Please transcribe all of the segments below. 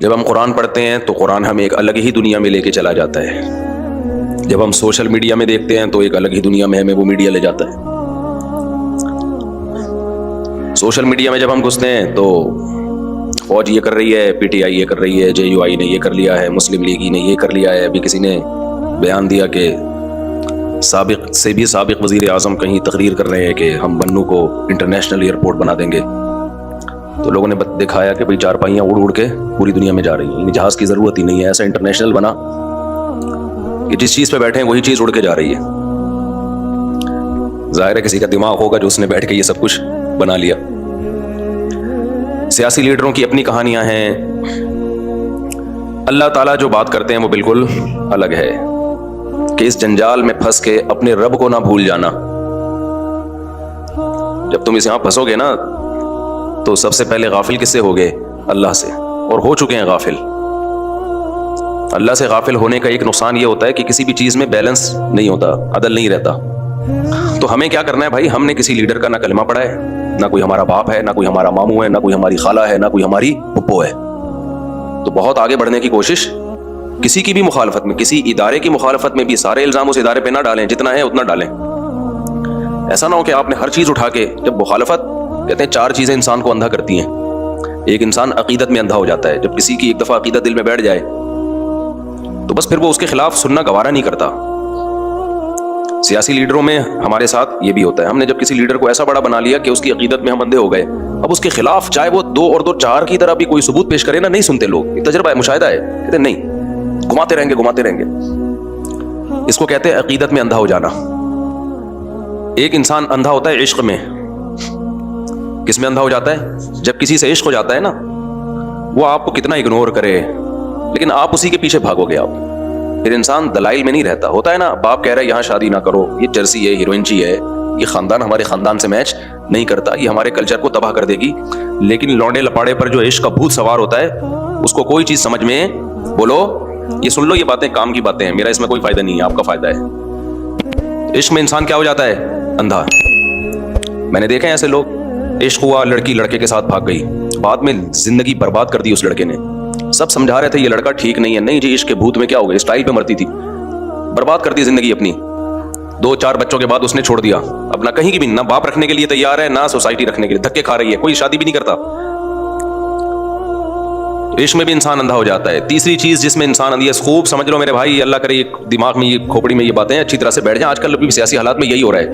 جب ہم قرآن پڑھتے ہیں تو قرآن ہمیں ایک الگ ہی دنیا میں لے کے چلا جاتا ہے. جب ہم سوشل میڈیا میں دیکھتے ہیں تو ایک الگ ہی دنیا میں ہمیں وہ میڈیا لے جاتا ہے. سوشل میڈیا میں جب ہم گھستے ہیں تو فوج یہ کر رہی ہے, پی ٹی آئی یہ کر رہی ہے, جے یو آئی نے یہ کر لیا ہے, مسلم لیگ نے یہ کر لیا ہے. ابھی کسی نے بیان دیا کہ سابق سے بھی سابق وزیر اعظم کہیں تقریر کر رہے ہیں کہ ہم بنو کو انٹرنیشنل ایئرپورٹ بنا دیں گے. تو لوگوں نے دکھایا کہ بھئی چارپائیاں اڑ اڑ کے پوری دنیا میں جا رہی ہیں, یعنی جہاز کی ضرورت ہی نہیں ہے. ایسا انٹرنیشنل بنا کہ جس چیز پہ بیٹھے ہیں وہی چیز اڑ کے جا رہی ہے. ظاہر ہے کسی کا دماغ ہوگا جو اس نے بیٹھ کے یہ سب کچھ بنا لیا. سیاسی لیڈروں کی اپنی کہانیاں ہیں. اللہ تعالیٰ جو بات کرتے ہیں وہ بالکل الگ ہے کہ اس جنجال میں پھنس کے اپنے رب کو نہ بھول جانا. جب تم اس یہاں پھنسو گے نا تو سب سے پہلے غافل کس سے ہوگے؟ اللہ سے, اور ہو چکے ہیں غافل. اللہ سے غافل ہونے کا ایک نقصان یہ ہوتا ہے کہ کسی بھی چیز میں بیلنس نہیں ہوتا, عدل نہیں رہتا. تو ہمیں کیا کرنا ہے بھائی؟ ہم نے کسی لیڈر کا نہ کلمہ پڑھا ہے, نہ کوئی ہمارا باپ ہے, نہ کوئی ہمارا ماموں ہے, نہ کوئی ہماری خالہ ہے, نہ کوئی ہماری پھپھو ہے. تو بہت آگے بڑھنے کی کوشش کسی کی بھی مخالفت میں, کسی ادارے کی مخالفت میں بھی سارے الزام اس ادارے پہ نہ ڈالیں, جتنا ہے اتنا ڈالیں. ایسا نہ ہو کہ آپ نے ہر چیز اٹھا کے, جب مخالفت کہتے ہیں 4 چیزیں انسان کو اندھا کرتی ہیں. ایک انسان عقیدت میں اندھا ہو جاتا ہے. جب کسی کی ایک دفعہ عقیدت دل میں بیٹھ جائے تو بس پھر وہ اس کے خلاف سننا گوارا نہیں کرتا. سیاسی لیڈروں میں ہمارے ساتھ یہ بھی ہوتا ہے. ہم نے جب کسی لیڈر کو ایسا بڑا بنا لیا کہ اس کی عقیدت میں ہم اندھے ہو گئے, اب اس کے خلاف چاہے وہ 2 اور 2 4 کی طرح بھی کوئی ثبوت پیش کرے نا, نہیں سنتے لوگ. یہ تجربہ ہے, مشاہدہ ہے. کہتے ہیں نہیں, گھماتے رہیں گے. اس کو کہتے ہیں عقیدت میں اندھا ہو جانا. ایک انسان اندھا ہوتا ہے عشق میں. کس میں اندھا ہو جاتا ہے؟ جب کسی سے عشق ہو جاتا ہے نا, وہ آپ کو کتنا اگنور کرے لیکن آپ اسی کے پیچھے بھاگو گے. آپ پھر انسان دلائل میں نہیں رہتا. ہوتا ہے نا, باپ کہہ رہا ہے یہاں شادی نہ کرو, یہ جرسی ہے, ہیروئنچی ہے, یہ خاندان ہمارے خاندان سے میچ نہیں کرتا, یہ ہمارے کلچر کو تباہ کر دے گی. لیکن لونڈے لپاڑے پر جو عشق کا بھوت سوار ہوتا ہے اس کو کوئی چیز سمجھ میں, بولو یہ سن لو, یہ باتیں کام کی باتیں ہیں, میرا اس میں کوئی فائدہ نہیں ہے, آپ کا فائدہ ہے. عشق میں انسان کیا ہو جاتا ہے؟ اندھا. میں نے دیکھا ہے ایسے لوگ, عشق ہوا, لڑکی لڑکے کے ساتھ بھاگ گئی, بعد میں زندگی برباد کر دی اس لڑکے نے. سب سمجھا رہے تھے یہ لڑکا ٹھیک نہیں ہے, نہیں جی عشق کے بھوت میں کیا ہو گیا, اسٹائل پہ مرتی تھی, برباد کر دی زندگی اپنی. 2 4 بچوں کے بعد اس نے چھوڑ دیا اپنا, کہیں کی بھی نہ باپ رکھنے کے لیے تیار ہے, نہ سوسائٹی رکھنے کے لیے, دھکے کھا رہی ہے, کوئی شادی بھی نہیں کرتا. عشق میں بھی انسان اندھا ہو جاتا ہے. تیسری چیز جس میں انسان اندھی ہے, خوب سمجھ لو میرے بھائی, اللہ کرے دماغ میں, یہ کھوپڑی میں یہ باتیں اچھی طرح سے بیٹھ جائیں. آج کل بھی سیاسی حالات میں یہی ہو رہا ہے,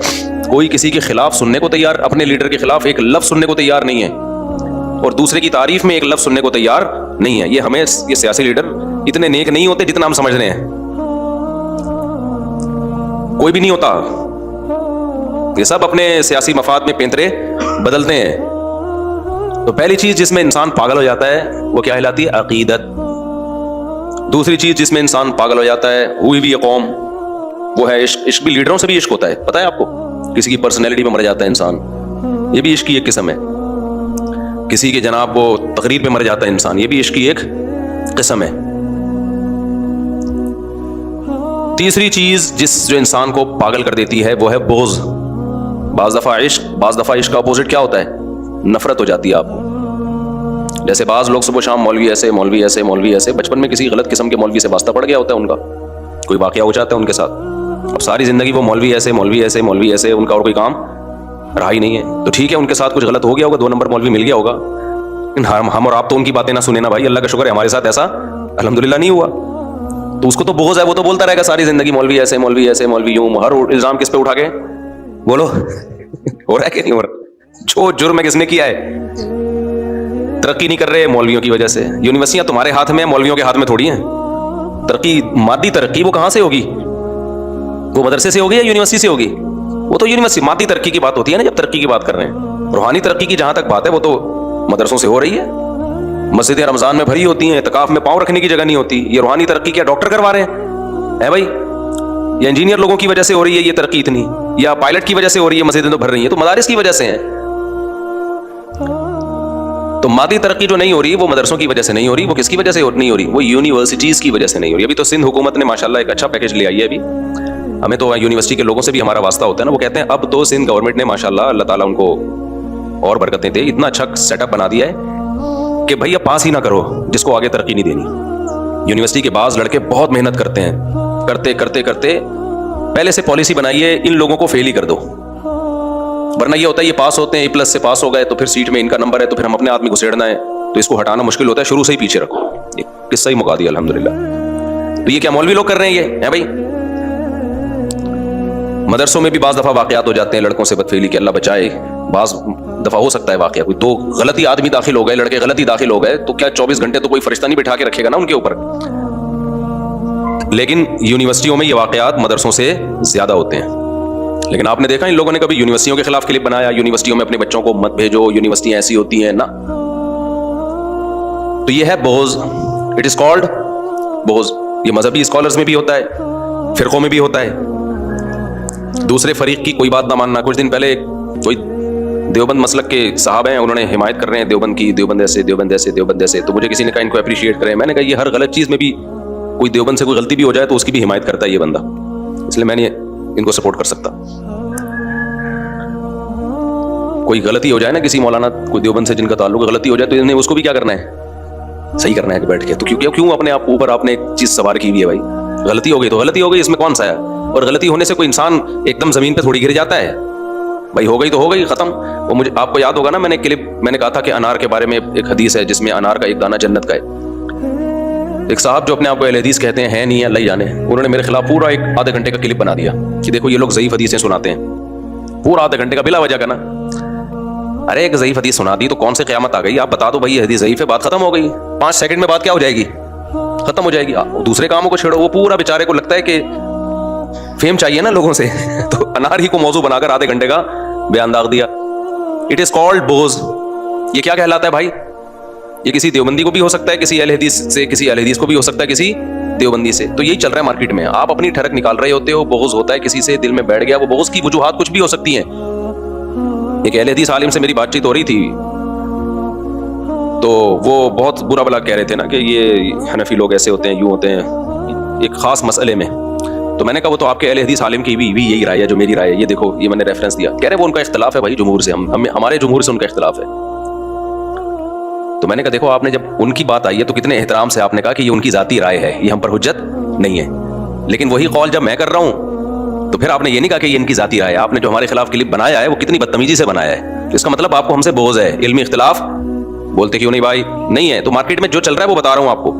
کوئی کسی کے خلاف سننے کو تیار, اپنے لیڈر کے خلاف ایک لفظ سننے کو تیار نہیں ہے, اور دوسرے کی تعریف میں ایک لفظ سننے کو تیار نہیں ہے. یہ ہمیں, یہ سیاسی لیڈر اتنے نیک نہیں ہوتے جتنا ہم سمجھ رہے ہیں. کوئی بھی نہیں ہوتا, یہ سب اپنے سیاسی مفاد میں پینترے بدلتے ہیں. تو پہلی چیز جس میں انسان پاگل ہو جاتا ہے وہ کیا کہلاتی ہے؟ عقیدت. دوسری چیز جس میں انسان پاگل ہو جاتا ہے, ہوئی بھی یہ قوم, وہ ہے عشق. عشق بھی لیڈروں سے بھی عشق ہوتا ہے, پتہ ہے آپ کو. کسی کی پرسنالٹی میں مر جاتا ہے انسان, یہ بھی عشق کی ایک قسم ہے. کسی کے جناب وہ تقریر پہ مر جاتا ہے انسان, یہ بھی عشق کی ایک قسم ہے. تیسری چیز جو انسان کو پاگل کر دیتی ہے وہ ہے بغض. بعض دفعہ عشق کا اپوزٹ کیا ہوتا ہے؟ نفرت ہو جاتی ہے آپ کو. جیسے بعض لوگ صبح شام مولوی ایسے, بچپن میں کسی غلط قسم کے مولوی سے واسطہ پڑ گیا ہوتا ہے ان کا, کوئی واقعہ ہو جاتا ہے ان کے ساتھ, اب ساری زندگی وہ مولوی ایسے, ان کا اور کوئی کام رہا ہی نہیں ہے. تو ٹھیک ہے, ان کے ساتھ کچھ غلط ہو گیا ہوگا, 2 نمبر مولوی مل گیا ہوگا, لیکن ہم اور آپ تو ان کی باتیں نہ سنیں نا بھائی. اللہ کا شکر ہے ہمارے ساتھ ایسا الحمدللہ نہیں ہوا. تو اس کو تو بغض ہے, وہ تو بولتا رہے گا ساری زندگی مولوی ایسے, مولوی یوں. ہر الزام کس پہ اٹھا کے بولو, ہو رہا ہے کہ نہیں ہو رہا؟ جو جرم ہے کس نے کیا ہے؟ ترقی نہیں کر رہے مولویوں کی وجہ سے. یونیورسٹیاں تمہارے ہاتھ میں ہیں, مولویوں کے ہاتھ میں تھوڑی ہیں. ترقی, مادی ترقی وہ کہاں سے ہوگی؟ وہ مدرسے سے ہوگی یا یونیورسٹی سے ہوگی؟ وہ تو یونیورسٹی. مادی ترقی کی بات ہوتی ہے نا جب ترقی کی بات کر رہے ہیں. روحانی ترقی کی جہاں تک بات ہے وہ تو مدرسوں سے ہو رہی ہے. مسجدیں رمضان میں بھری ہوتی ہیں, اعتکاف میں پاؤں رکھنے کی جگہ نہیں ہوتی. یہ روحانی ترقی کیا ڈاکٹر کروا رہے ہیں بھائی؟ یا انجینئر لوگوں کی وجہ سے ہو رہی ہے یہ ترقی اتنی, یا پائلٹ کی وجہ سے ہو رہی ہے مسجدیں تو بھر رہی ہیں؟ تو مدارس کی وجہ سے ہیں. تو مادی ترقی جو نہیں ہو رہی وہ مدرسوں کی وجہ سے نہیں ہو رہی, وہ کس کی وجہ سے نہیں ہو رہی؟ وہ یونیورسٹیز کی وجہ سے نہیں ہو رہی. ابھی تو سندھ حکومت نے ماشاءاللہ ایک اچھا پیکیج لے آئی ہے. ابھی ہمیں تو یونیورسٹی کے لوگوں سے بھی ہمارا واسطہ ہوتا ہے نا, وہ کہتے ہیں اب تو سندھ گورنمنٹ نے ماشاءاللہ, اللہ تعالیٰ ان کو اور برکتیں دے, اتنا اچھا سیٹ اپ بنا دیا ہے کہ بھیا پاس ہی نہ کرو جس کو آگے ترقی نہیں دینی. یونیورسٹی کے بعض لڑکے بہت محنت کرتے ہیں, کرتے کرتے کرتے پہلے سے پالیسی بنائیے ان لوگوں کو فیل ہی کر دو, ورنہ یہ ہوتا ہے یہ پاس ہوتے ہیں A+ سے پاس ہو گئے تو پھر سیٹ میں ان کا نمبر ہے تو پھر ہم اپنے آدمی کو سیڑنا ہے, تو اس کو ہٹانا مشکل ہوتا ہے, شروع سے ہی پیچھے رکھو. قصہ ہی مکا دیا الحمدللہ. تو یہ کیا مولوی لوگ کر رہے ہیں یہ ہیں بھائی؟ مدرسوں میں بھی بعض دفعہ واقعات ہو جاتے ہیں لڑکوں سے بدفعلی, کہ اللہ بچائے, بعض دفعہ ہو سکتا ہے واقعہ, کوئی دو غلطی آدمی داخل ہو گئے, لڑکے غلطی داخل ہو گئے, تو کیا 24 گھنٹے تو کوئی فرشتہ نہیں بٹھا کے رکھے گا نا ان کے اوپر. لیکن یونیورسٹیوں میں یہ واقعات مدرسوں سے زیادہ ہوتے ہیں. لیکن آپ نے دیکھا ان لوگوں نے کبھی یونیورسٹیوں کے خلاف کلپ بنایا, یونیورسٹیوں میں اپنے بچوں کو مت بھیجو, یونیورسٹیاں ایسی ہوتی ہیں نا. تو یہ ہے بغض, اٹ از کالڈ بغض. یہ مذہبی اسکالرز میں بھی ہوتا ہے, فرقوں میں بھی ہوتا ہے. دوسرے فریق کی کوئی بات نہ ماننا. کچھ دن پہلے کوئی دیوبند مسلک کے صاحب ہیں, انہوں نے حمایت کر رہے ہیں دیوبند کی, دیوبند ایسے دیوبند ایسے دیوبند ایسے. تو مجھے کسی نے کہا ان کو اپریشیٹ کریں. میں نے کہا یہ ہر غلط چیز میں بھی کوئی دیوبند سے کوئی غلطی بھی ہو جائے تو اس کی بھی حمایت کرتا ہے یہ بندہ, اس لیے میں نہیں ان کو سپورٹ کر سکتا. کوئی غلطی ہو جائے نا کسی مولانا کوئی دیوبند سے جن کا تعلق غلطی ہو جائے تو انہیں اس کو بھی کیا کرنا ہے, صحیح کرنا ہے کہ بیٹھ کے. تو کیوں اپنے آپ اوپر آپ نے ایک چیز سوار کی ہوئی ہے بھائی؟ غلطی ہو گئی تو غلطی ہو گئی, اس میں کون سا ہے؟ اور غلطی ہونے سے کوئی انسان ایک دم زمین پہ تھوڑی گر جاتا ہے بھائی, ہو گئی تو ہو گئی, ختم. وہ مجھے آپ کو یاد ہوگا نا, میں نے کلپ میں نے کہا تھا کہ انار کے بارے میں ایک حدیث ہے جس میں انار کا ایک دانہ جنت کا ہے. ایک صاحب جو اپنے آپ کو اہل حدیث کہتے ہیں نہیں, اللہ ہی جانے, انہوں نے میرے خلاف پورا ایک آدھے گھنٹے کا کلپ بنا دیا کہ دیکھو یہ لوگ ضعیف حدیثیں سناتے ہیں, پورا آدھے گھنٹے کا بلا وجہ کا نا. ارے ایک ضعیف حدیث سنا دی تو کون سے قیامت آ گئی؟ آپ بتا دو بھائی یہ حدیث ضعیف ہے, بات ختم ہو گئی. 5 سیکنڈ میں بات کیا ہو جائے گی؟ ختم ہو جائے گی. دوسرے کاموں کو چھیڑو. وہ پورا بیچارے کو لگتا ہے کہ فیم چاہیے نا لوگوں سے تو انار ہی کو موضوع بنا کر آدھے گھنٹے کا بیان داغ دیا. اٹ از کالڈ بغض. یہ کیا کہلاتا ہے بھائی؟ یہ کسی دیوبندی کو بھی ہو سکتا ہے, کسی اہل حدیث سے, کسی اہل حدیث کو بھی ہو سکتا ہے, کسی دیوبندی سے. تو یہی چل رہا ہے مارکیٹ میں. آپ اپنی ٹھڑک نکال رہے ہوتے ہو, بغض ہوتا ہے کسی سے, دل میں بیٹھ گیا. وہ بغض کی وجوہات کچھ بھی ہو سکتی ہیں. ایک اہل حدیث عالم سے میری بات چیت ہو رہی تھی تو وہ بہت برا بلا کہہ رہے تھے نا کہ یہ حنفی لوگ ایسے ہوتے ہیں, یوں ہوتے ہیں ایک خاص مسئلے میں. تو میں نے کہا وہ تو آپ کے اہل حدیث عالم کی بھی یہی رائے ہے جو میری رائے ہے, یہ دیکھو یہ میں نے ریفرنس دیا. کہہ رہے وہ ان کا اختلاف ہے بھائی جمہور سے, ہمارے جمہور سے ان کا اختلاف ہے. تو میں نے کہا دیکھو آپ نے جب ان کی بات آئی ہے تو کتنے احترام سے آپ نے کہا کہ یہ ان کی ذاتی رائے ہے, یہ ہم پر حجت نہیں ہے. لیکن وہی قول جب میں کر رہا ہوں تو پھر آپ نے یہ نہیں کہا کہ یہ ان کی ذاتی رائے ہے. آپ نے جو ہمارے خلاف کلپ بنایا ہے وہ کتنی بدتمیزی سے بنایا ہے. اس کا مطلب آپ کو ہم سے بغض ہے. علمی اختلاف بولتے کیوں نہیں بھائی؟ نہیں ہے. تو مارکیٹ میں جو چل رہا ہے وہ بتا رہا ہوں آپ کو.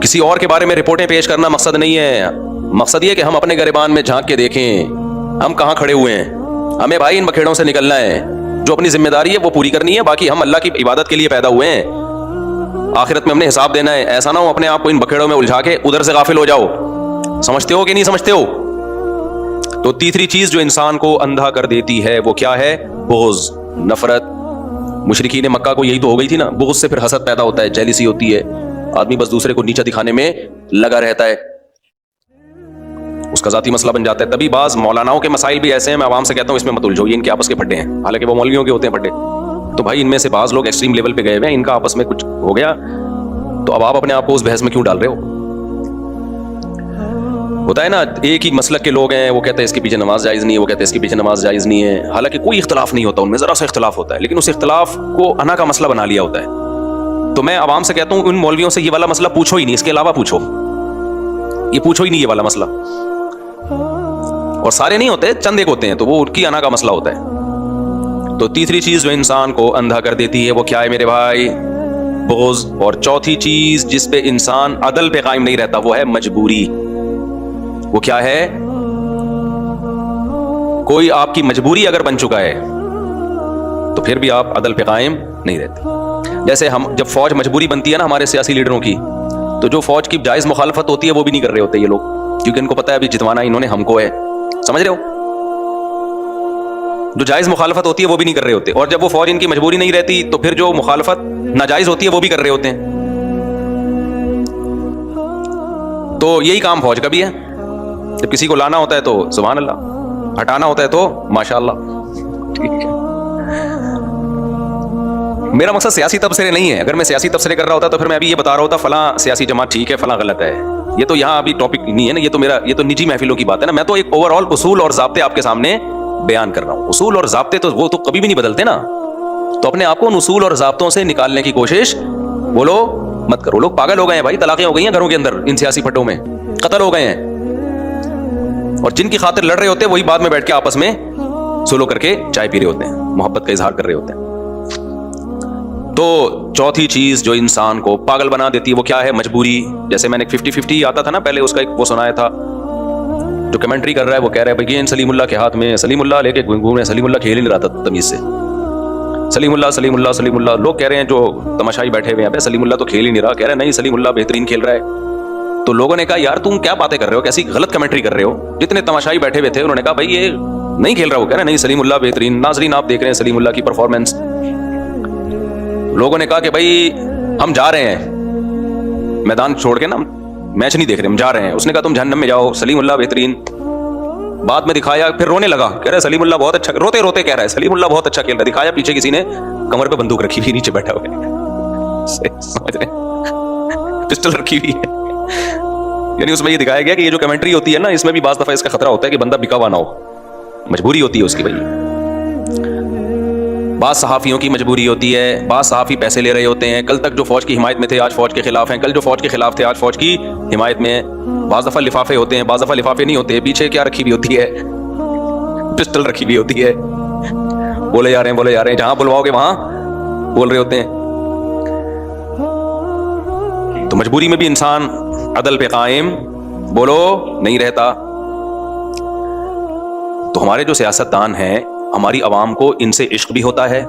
کسی اور کے بارے میں رپورٹیں پیش کرنا مقصد نہیں ہے. مقصد یہ کہ ہم اپنے گریبان میں جھانک کے دیکھیں ہم کہاں کھڑے ہوئے ہیں. ہمیں بھائی ان بکھیڑوں سے نکلنا ہے, جو اپنی ذمہ داری ہے وہ پوری کرنی ہے. باقی ہم اللہ کی عبادت کے لیے پیدا ہوئے ہیں, آخرت میں ہم نے حساب دینا ہے. ایسا نہ ہو اپنے آپ کو ان بکھیڑوں میں الجھا کے ادھر سے غافل ہو جاؤ. سمجھتے ہو کہ نہیں سمجھتے ہو؟ تو تیسری چیز جو انسان کو اندھا کر دیتی ہے وہ کیا ہے؟ بغض, نفرت. مشرکین مکہ کو یہی تو ہو گئی تھی نا. بغض سے پھر حسد پیدا ہوتا ہے, جیلیسی ہوتی ہے, آدمی بس دوسرے کو نیچا دکھانے میں لگا رہتا ہے, اس کا ذاتی مسئلہ بن جاتا ہے. تبھی بعض مولاناؤں کے مسائل بھی ایسے ہیں, میں عوام سے کہتا ہوں اس میں مت الجھو, یہ ان کے آپس کے پھڈے ہیں, حالانکہ وہ مولویوں کے ہوتے ہیں پھڈے. تو بھائی ان میں سے بعض لوگ ایکسٹریم لیول پہ گئے ہوئے ہیں, ان کا آپس میں کچھ ہو گیا تو اب آپ اپنے آپ کو اس بحث میں کیوں ڈال رہے ہو؟ ہوتا ہے نا ایک ہی مسلک کے لوگ ہیں, وہ کہتے ہیں اس کے پیچھے نماز جائز نہیں ہے, وہ کہتے ہیں اس کے پیچھے نماز جائز نہیں ہے. حالانکہ کوئی اختلاف نہیں ہوتا ان میں, ذرا سا اختلاف ہوتا ہے, لیکن اس اختلاف کو انا کا مسئلہ بنا لیا ہوتا ہے. تو میں عوام سے کہتا ہوں ان مولویوں سے یہ والا مسئلہ پوچھو ہی نہیں, اس کے علاوہ پوچھو, یہ پوچھو ہی نہیں یہ والا مسئلہ. اور سارے نہیں ہوتے, چند ایک ہوتے ہیں, تو وہ ان کی انا کا مسئلہ ہوتا ہے. تو تیسری چیز جو انسان کو اندھا کر دیتی ہے وہ کیا ہے میرے بھائی؟ بغض. اور چوتھی چیز جس پہ انسان عدل پہ قائم نہیں رہتا وہ ہے مجبوری. وہ کیا ہے؟ کوئی آپ کی مجبوری اگر بن چکا ہے تو پھر بھی آپ عدل پہ قائم نہیں رہتے. جیسے ہم جب فوج مجبوری بنتی ہے نا ہمارے سیاسی لیڈروں کی, تو جو فوج کی جائز مخالفت ہوتی ہے وہ بھی نہیں کر رہے ہوتے یہ لوگ, کیونکہ ان کو پتا ہے ابھی جتوانا انہوں نے ہم کو ہے. سمجھ رہے ہو؟ جو جائز مخالفت ہوتی ہے وہ بھی نہیں کر رہے ہوتے, اور جب وہ فوج ان کی مجبوری نہیں رہتی تو پھر جو مخالفت ناجائز ہوتی ہے وہ بھی کر رہے ہوتے ہیں. تو یہی کام فوج کا بھی ہے. جب کسی کو لانا ہوتا ہے تو سبحان اللہ, ہٹانا ہوتا ہے تو ماشاء اللہ. ٹھیک ہے, میرا مقصد سیاسی تبصرے نہیں ہے. اگر میں سیاسی تبصرے کر رہا ہوتا تو پھر میں ابھی یہ بتا رہا ہوتا فلاں سیاسی جماعت ٹھیک ہے فلاں غلط ہے. یہ تو یہاں ابھی ٹاپک نہیں ہے نا, یہ تو نجی محفلوں کی بات ہے نا. میں تو ایک اوور آل اصول اور ضابطے آپ کے سامنے بیان کر رہا ہوں. اصول اور ضابطے تو وہ تو کبھی بھی نہیں بدلتے نا. تو اپنے آپ کو ان اصول اور ضابطوں سے نکالنے کی کوشش بولو مت کرو. لوگ پاگل ہو گئے ہیں بھائی, طلاقیں ہو گئی ہیں گھروں کے اندر, ان سیاسی پھٹوں میں قتل ہو گئے ہیں, اور جن کی خاطر لڑ رہے ہوتے ہیں وہی بعد میں بیٹھ کے آپس میں سلو کر کے چائے پی رہے ہوتے ہیں, محبت کا اظہار کر رہے ہوتے ہیں. تو چوتھی چیز جو انسان کو پاگل بنا دیتی ہے وہ کیا ہے؟ مجبوری. جیسے میں نے 50-50 آتا تھا نا پہلے, اس کا ایک وہ سنایا تھا, جو کمنٹری کر رہا ہے وہ کہہ رہا ہے بھائی سلیم اللہ کے ہاتھ میں, سلیم اللہ لے کے گھوم رہے, سلیم اللہ کھیل ہی نہیں رہا تھا تمیز سے, سلیم اللہ سلیم اللہ سلیم اللہ. لوگ کہہ رہے ہیں جو تماشائی بیٹھے ہوئے ہیں سلیم اللہ تو کھیل ہی نہیں رہا, کہہ رہے ہیں نہیں سلیم اللہ بہترین کھیل رہا ہے. تو لوگوں نے کہا یار تم کیا باتیں کر رہے ہو, کیسی غلط کمنٹری کر رہے ہو. جتنے تماشائی بیٹھے ہوئے تھے انہوں نے کہا بھائی یہ نہیں کھیل رہا, وہ کہہ رہے ہیں نہیں سلیم اللہ بہترین. ناظرین آپ دیکھ رہے ہیں سلیم اللہ کی پرفارمنس. لوگوں نے کہا کہ بھائی ہم جا رہے ہیں میدان چھوڑ کے نا, میچ نہیں دیکھ رہے, ہم جا رہے ہیں. اس نے کہا تم جہنم میں جاؤ, سلیم اللہ بہترین. بعد میں دکھایا, پھر رونے لگا, کہہ رہا سلیم اللہ بہت اچھا, روتے روتے کہہ رہا ہے سلیم اللہ بہت اچھا کھیل رہا ہے. دکھایا پیچھے کسی نے کمر پہ بندوق رکھی ہوئی, نیچے بیٹھا ہوا ہے, سمجھ رہے پسٹل رکھی ہوئی ہے. یعنی اس میں یہ دکھایا گیا کہ یہ جو کمنٹری ہوتی ہے نا, اس میں بھی بعض دفعہ اس کا خطرہ ہوتا ہے کہ بندہ بکا ہوا نہ ہو, مجبوری ہوتی ہے اس کی. بھائی بعض صحافیوں کی مجبوری ہوتی ہے, بعض صحافی پیسے لے رہے ہوتے ہیں, کل تک جو فوج کی حمایت میں تھے آج فوج کے خلاف ہیں, کل جو فوج کے خلاف تھے آج فوج کی حمایت میں. بعض دفعہ لفافے ہوتے ہیں, بعض دفعہ لفافے نہیں ہوتے, پیچھے کیا رکھی ہوئی ہوتی ہے, پسٹل رکھی ہوئی ہوتی ہے, بولے جا رہے ہیں, جہاں بلواؤ گے وہاں بول رہے ہوتے ہیں. تو مجبوری میں بھی انسان عدل پہ قائم بولو نہیں رہتا. تو ہمارے جو سیاستدان ہیں, ہماری عوام کو ان سے عشق بھی ہوتا ہے,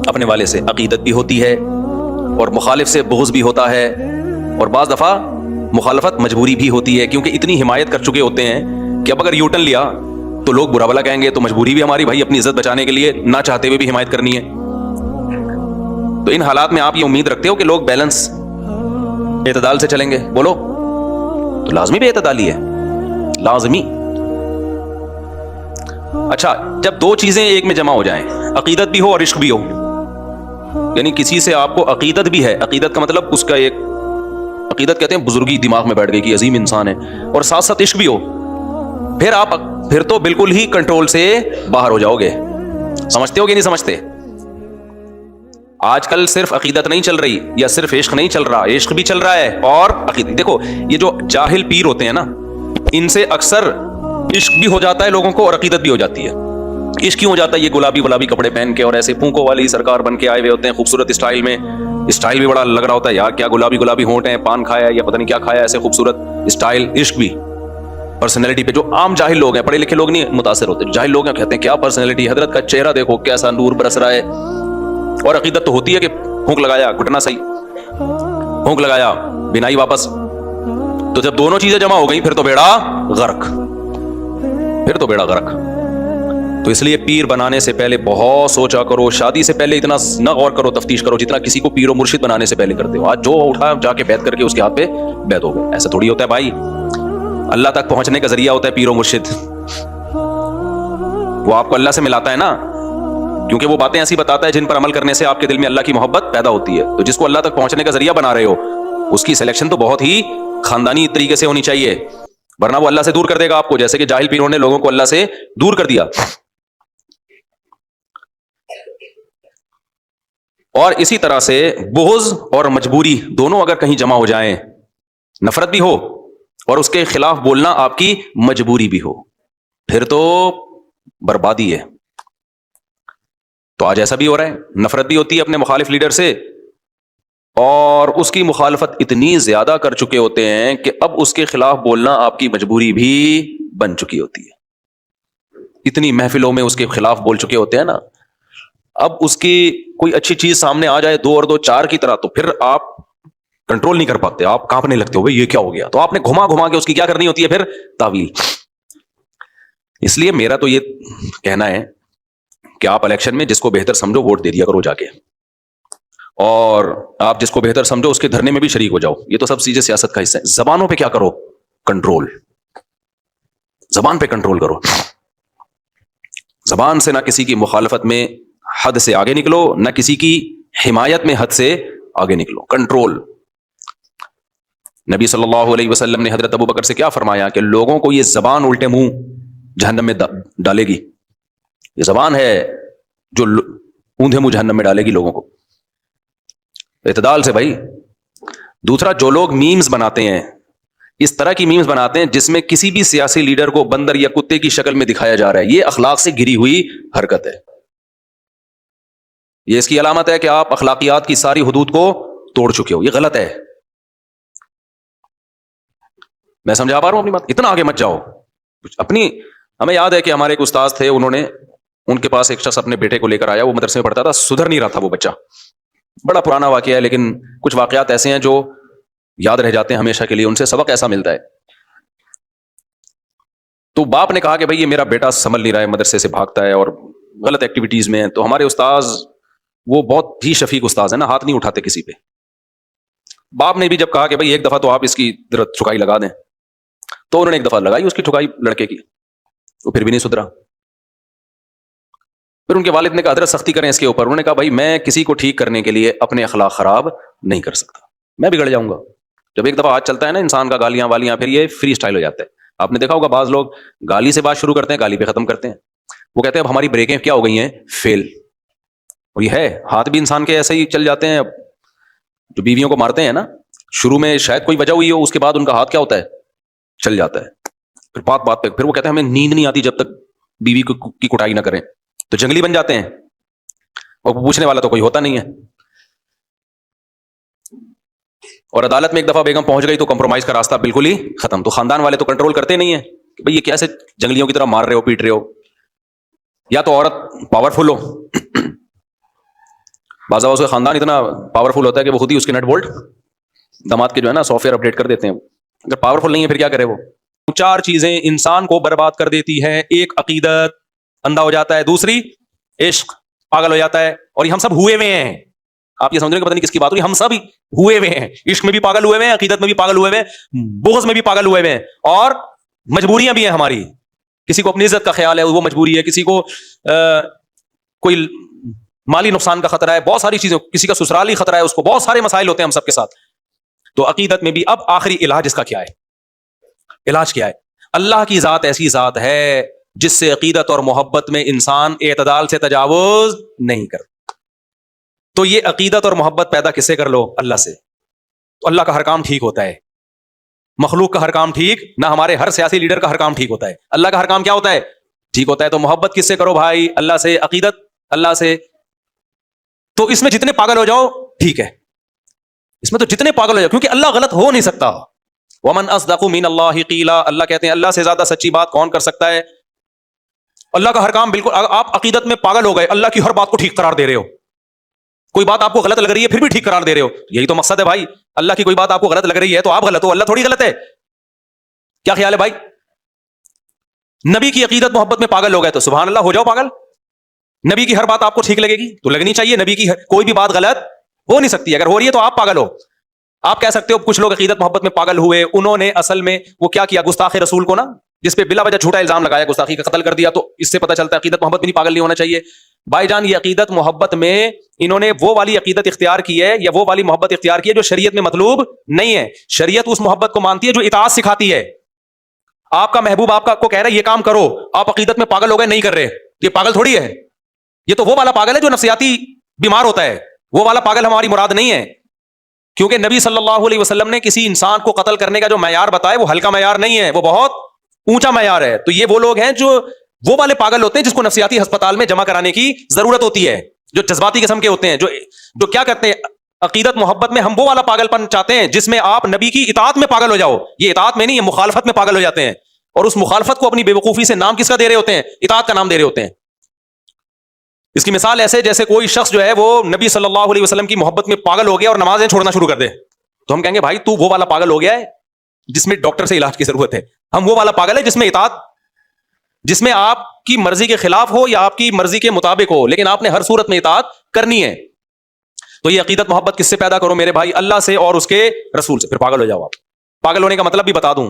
اپنے والے سے عقیدت بھی ہوتی ہے, اور مخالف سے بغض بھی ہوتا ہے, اور بعض دفعہ مخالفت مجبوری بھی ہوتی ہے, کیونکہ اتنی حمایت کر چکے ہوتے ہیں کہ اب اگر یو ٹرن لیا تو لوگ برا بھلا کہیں گے, تو مجبوری بھی ہماری بھائی اپنی عزت بچانے کے لیے نہ چاہتے ہوئے بھی حمایت کرنی ہے. تو ان حالات میں آپ یہ امید رکھتے ہو کہ لوگ بیلنس اعتدال سے چلیں گے؟ بولو. تو لازمی بھی اعتدالی ہے, لازمی. اچھا, جب دو چیزیں ایک میں جمع ہو جائیں, عقیدت بھی ہو اور عشق بھی ہو, یعنی کسی سے آپ کو عقیدت بھی ہے, عقیدت کا مطلب اس کا ایک عقیدت کہتے ہیں بزرگی دماغ میں بیٹھ گئی کہ عظیم انسان ہے, اور ساتھ ساتھ عشق بھی ہو, پھر تو بالکل ہی کنٹرول سے باہر ہو جاؤ گے. سمجھتے ہو کہ نہیں سمجھتے؟ آج کل صرف عقیدت نہیں چل رہی, یا صرف عشق نہیں چل رہا, عشق بھی چل رہا ہے اور عقیدت. دیکھو یہ جو جاہل پیر ہوتے ہیں نا, ان سے اکثر عشق بھی ہو جاتا ہے لوگوں کو اور عقیدت بھی ہو جاتی ہے. عشق کیوں ہو جاتا ہے؟ یہ گلابی کپڑے پہن کے اور ایسے پھونکوں والی سرکار بن کے آئے ہوئے ہوتے ہیں, خوبصورت اسٹائل میں, اسٹائل بھی بڑا لگ رہا ہوتا ہے یار, کیا گلابی ہونٹ ہیں, پان کھایا یا پتہ نہیں کیا کھایا, ایسے خوبصورت اسٹائل. عشق بھی پرسنالٹی پہ. جو عام جاہل لوگ ہیں, پڑھے لکھے لوگ نہیں متاثر ہوتے, جاہل لوگ ہیں کہتے ہیں کیا پرسنالٹی, حضرت کا چہرہ دیکھو کیسا نور برس رہا ہے. اور عقیدت تو ہوتی ہے کہ پھونک لگایا گھٹنا صحیح, پھونک لگایا بنائی واپس. تو جب دونوں چیزیں جمع ہو گئی پھر تو بیڑا غرق. تو اس لیے پیر بنانے سے پہلے بہت سوچا کرو, شادی سے پہلے اتنا نہ غور کرو, تفتیش کرو جتنا کسی کو پیر و مرشد بنانے سے پہلے کرتے ہو. آج جو اٹھا جا کے بیعت کر کے اس کے ہاتھ پہ بیعت ہو گئے. ایسا تھوڑی ہوتا ہے بھائی. اللہ تک پہنچنے کا ذریعہ ہوتا ہے پیر و مرشد. وہ آپ کو اللہ سے ملاتا ہے نا, کیونکہ وہ باتیں ایسی بتاتا ہے جن پر عمل کرنے سے آپ کے دل میں اللہ کی محبت پیدا ہوتی ہے. تو جس کو اللہ تک پہنچنے کا ذریعہ بنا رہے ہو, اس کی سلیکشن تو بہت ہی خاندانی طریقے سے ہونی چاہیے, ورنہ وہ اللہ سے دور کر دے گا آپ کو, جیسے کہ جاہل پیروں نے لوگوں کو اللہ سے دور کر دیا. اور اسی طرح سے بغض اور مجبوری دونوں اگر کہیں جمع ہو جائیں, نفرت بھی ہو اور اس کے خلاف بولنا آپ کی مجبوری بھی ہو, پھر تو بربادی ہے. تو آج ایسا بھی ہو رہا ہے, نفرت بھی ہوتی ہے اپنے مخالف لیڈر سے, اور اس کی مخالفت اتنی زیادہ کر چکے ہوتے ہیں کہ اب اس کے خلاف بولنا آپ کی مجبوری بھی بن چکی ہوتی ہے. اتنی محفلوں میں اس کے خلاف بول چکے ہوتے ہیں نا, اب اس کی کوئی اچھی چیز سامنے آ جائے 2 اور 2 4 کی طرح, تو پھر آپ کنٹرول نہیں کر پاتے, آپ کانپنے لگتے ہو, بھائی یہ کیا ہو گیا. تو آپ نے گھما کے اس کی کیا کرنی ہوتی ہے پھر, تعویل. اس لیے میرا تو یہ کہنا ہے کہ آپ الیکشن میں جس کو بہتر سمجھو ووٹ دے دیا کرو جا کے, اور آپ جس کو بہتر سمجھو اس کے دھرنے میں بھی شریک ہو جاؤ. یہ تو سب چیزیں سیاست کا حصہ ہے. زبانوں پہ کیا کرو, کنٹرول. زبان پہ کنٹرول کرو. زبان سے نہ کسی کی مخالفت میں حد سے آگے نکلو, نہ کسی کی حمایت میں حد سے آگے نکلو. کنٹرول. نبی صلی اللہ علیہ وسلم نے حضرت ابو بکر سے کیا فرمایا کہ لوگوں کو یہ زبان الٹے منہ جہنم میں ڈالے گی. یہ زبان ہے جو اوندھے منہ جہنم میں ڈالے گی لوگوں کو. اعتدال سے بھائی. دوسرا, جو لوگ میمز بناتے ہیں, اس طرح کی میمز بناتے ہیں جس میں کسی بھی سیاسی لیڈر کو بندر یا کتے کی شکل میں دکھایا جا رہا ہے, یہ اخلاق سے گری ہوئی حرکت ہے. یہ اس کی علامت ہے کہ آپ اخلاقیات کی ساری حدود کو توڑ چکے ہو. یہ غلط ہے. میں سمجھا پا رہا ہوں اپنی بات؟ اتنا آگے مت جاؤ. ہمیں یاد ہے کہ ہمارے ایک استاذ تھے, ان کے پاس ایک شخص اپنے بیٹے کو لے کر آیا, وہ مدرسے میں پڑھتا تھا, سدھر نہیں رہا تھا وہ بچہ. بڑا پرانا واقعہ ہے, لیکن کچھ واقعات ایسے ہیں جو یاد رہ جاتے ہیں ہمیشہ کے لیے, ان سے سبق ایسا ملتا ہے. تو باپ نے کہا کہ بھائی یہ میرا بیٹا سنبھل نہیں رہا ہے, مدرسے سے بھاگتا ہے اور غلط ایکٹیویٹیز میں ہے. تو ہمارے استاذ وہ بہت ہی شفیق استاذ ہے نا, ہاتھ نہیں اٹھاتے کسی پہ. باپ نے بھی جب کہا کہ بھائی ایک دفعہ تو آپ اس کی ٹھکائی لگا دیں, تو انہوں نے ایک دفعہ لگائی اس کی ٹھکائی لڑکے کی, وہ پھر بھی نہیں سدھرا. پھر ان کے والد نے کہا حضرت سختی کریں اس کے اوپر. انہوں نے کہا بھائی میں کسی کو ٹھیک کرنے کے لیے اپنے اخلاق خراب نہیں کر سکتا, میں بگڑ جاؤں گا. جب ایک دفعہ ہاتھ چلتا ہے نا انسان کا, گالیاں والیاں, پھر یہ فری اسٹائل ہو جاتا ہے. آپ نے دیکھا ہوگا بعض لوگ گالی سے بات شروع کرتے ہیں, گالی پہ ختم کرتے ہیں. وہ کہتے ہیں اب ہماری بریکیں کیا ہو گئی ہیں, فیل. اور یہ ہے, ہاتھ بھی انسان کے ایسے ہی چل جاتے ہیں. جو بیویوں کو مارتے ہیں نا, شروع میں شاید کوئی وجہ ہوئی ہو, اس کے بعد ان کا ہاتھ کیا ہوتا ہے, چل جاتا ہے. پھر بات بات پہ پھر وہ کہتے ہیں ہمیں نیند نہیں آتی جب تک بیوی کی کٹائی نہ کریں. تو جنگلی بن جاتے ہیں, اور پوچھنے والا تو کوئی ہوتا نہیں ہے. اور عدالت میں ایک دفعہ بیگم پہنچ گئی تو کمپرومائز کا راستہ بالکل ہی ختم. تو خاندان والے تو کنٹرول کرتے نہیں ہیں کہ بھئی یہ کیسے جنگلیوں کی طرح مار رہے ہو, پیٹ رہے ہو. یا تو عورت پاورفل ہو, بعض اوقات اس کا خاندان اتنا پاورفل ہوتا ہے کہ وہ خود ہی اس کے نٹ بولٹ داماد کے جو ہے نا سافٹ ویئر اپڈیٹ کر دیتے ہیں. اگر پاورفل نہیں ہے پھر کیا کرے وہ. 4 چیزیں انسان کو برباد کر دیتی ہیں. ایک, عقیدت, اندھا ہو جاتا ہے. دوسری, عشق, پاگل ہو جاتا ہے. اور یہ ہم سب ہوئے ہوئے ہیں. آپ یہ سمجھ رہے ہیں کہ پتہ نہیں کس کی بات ہو رہی ہے, ہم سب ہوئے ہوئے ہیں. عشق میں بھی پاگل ہوئے ہوئے ہیں, عقیدت میں بھی پاگل ہوئے ہوئے ہیں, بغض میں بھی پاگل ہوئے ہوئے ہیں, اور مجبوریاں بھی ہیں ہماری. کسی کو اپنی عزت کا خیال ہے, وہ مجبوری ہے. کسی کو کوئی مالی نقصان کا خطرہ ہے, بہت ساری چیزیں. کسی کا سسرالی خطرہ ہے, اس کو بہت سارے مسائل ہوتے ہیں ہم سب کے ساتھ. تو عقیدت میں بھی. اب آخری علاج اس کا کیا ہے؟ علاج کیا ہے؟ اللہ کی ذات ایسی ذات ہے جس سے عقیدت اور محبت میں انسان اعتدال سے تجاوز نہیں کرتا. تو یہ عقیدت اور محبت پیدا کس سے کر لو؟ اللہ سے. تو اللہ کا ہر کام ٹھیک ہوتا ہے. مخلوق کا ہر کام ٹھیک نہ, ہمارے ہر سیاسی لیڈر کا ہر کام ٹھیک ہوتا ہے. اللہ کا ہر کام کیا ہوتا ہے؟ ٹھیک ہوتا ہے. تو محبت کس سے کرو بھائی؟ اللہ سے. عقیدت اللہ سے. تو اس میں جتنے پاگل ہو جاؤ ٹھیک ہے, اس میں تو جتنے پاگل ہو جاؤ, کیونکہ اللہ غلط ہو نہیں سکتا. ومن اصدق من اللہ قیلا, اللہ کہتے ہیں اللہ سے زیادہ سچی بات کون کر سکتا ہے. اللہ کا ہر کام بالکل. آپ عقیدت میں پاگل ہو گئے, اللہ کی ہر بات کو ٹھیک قرار دے رہے ہو. کوئی بات آپ کو غلط لگ رہی ہے پھر بھی ٹھیک قرار دے رہے ہو. یہی تو مقصد ہے بھائی. اللہ کی کوئی بات آپ کو غلط لگ رہی ہے تو آپ غلط ہو, اللہ تھوڑی غلط ہے. کیا خیال ہے بھائی؟ نبی کی عقیدت محبت میں پاگل ہو گئے تو سبحان اللہ, ہو جاؤ پاگل. نبی کی ہر بات آپ کو ٹھیک لگے گی تو لگنی چاہیے. نبی کی کوئی بھی بات غلط ہو نہیں سکتی. اگر ہو رہی ہے تو آپ پاگل ہو. آپ کہہ سکتے ہو کچھ لوگ عقیدت محبت میں پاگل ہوئے, انہوں نے اصل میں وہ کیا کیا, گستاخ رسول کو نا, جس پہ بلا وجہ جھوٹا الزام لگایا, گستاخی کا قتل کر دیا. تو اس سے پتہ چلتا ہے عقیدت محبت میں نہیں پاگل نہیں ہونا چاہیے. بھائی جان, یہ عقیدت محبت میں انہوں نے وہ والی عقیدت اختیار کی ہے یا وہ والی محبت اختیار کی ہے جو شریعت میں مطلوب نہیں ہے. شریعت اس محبت کو مانتی ہے جو اطاعت سکھاتی ہے. آپ کا محبوب آپ کو کہہ رہا ہے یہ کام کرو, آپ عقیدت میں پاگل ہو گئے, نہیں کر رہے, یہ پاگل تھوڑی ہے. یہ تو وہ والا پاگل ہے جو نفسیاتی بیمار ہوتا ہے. وہ والا پاگل ہماری مراد نہیں ہے, کیونکہ نبی صلی اللہ علیہ وسلم نے کسی انسان کو قتل کرنے کا جو معیار بتایا وہ ہلکا معیار نہیں ہے, وہ بہت اونچا معیار ہے. تو یہ وہ لوگ ہیں جو وہ والے پاگل ہوتے ہیں جس کو نفسیاتی ہسپتال میں جمع کرانے کی ضرورت ہوتی ہے, جو جذباتی قسم کے ہوتے ہیں, جو کیا کرتے ہیں عقیدت محبت میں. ہم وہ والا پاگل پن چاہتے ہیں جس میں آپ نبی کی اطاعت میں پاگل ہو جاؤ. یہ اطاعت میں نہیں, یہ مخالفت میں پاگل ہو جاتے ہیں, اور اس مخالفت کو اپنی بے وقوفی سے نام کس کا دے رہے ہوتے ہیں؟ اطاعت کا نام دے رہے ہوتے ہیں. اس کی مثال ایسے جیسے کوئی شخص جو ہے وہ نبی صلی اللہ علیہ وسلم کی محبت میں پاگل ہو گیا اور نمازیں چھوڑنا شروع کر دے, تو ہم کہیں گے بھائی تو وہ والا پاگل ہو گیا ہے جس میں ڈاکٹر سے علاج کی ضرورت ہے. ہم وہ والا پاگل ہے جس میں اطاعت, جس میں آپ کی مرضی کے خلاف ہو یا آپ کی مرضی کے مطابق ہو, لیکن آپ نے ہر صورت میں اطاعت کرنی ہے. تو یہ عقیدت محبت کس سے پیدا کرو میرے بھائی؟ اللہ سے اور اس کے رسول سے. پھر پاگل ہو جاؤ آپ. پاگل ہونے کا مطلب بھی بتا دوں,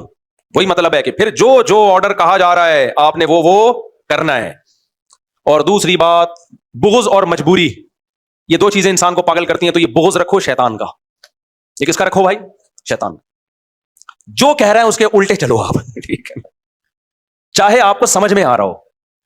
وہی مطلب ہے کہ پھر جو آرڈر کہا جا رہا ہے آپ نے وہ کرنا ہے. اور دوسری بات, بغض اور مجبوری, یہ 2 چیزیں انسان کو پاگل کرتی ہیں. تو یہ بغض رکھو شیطان کا. یہ کس کا رکھو بھائی؟ شیطان. جو کہہ رہا ہے اس کے الٹے چلو آپ, ٹھیک ہے, چاہے آپ کو سمجھ میں آ رہا ہو.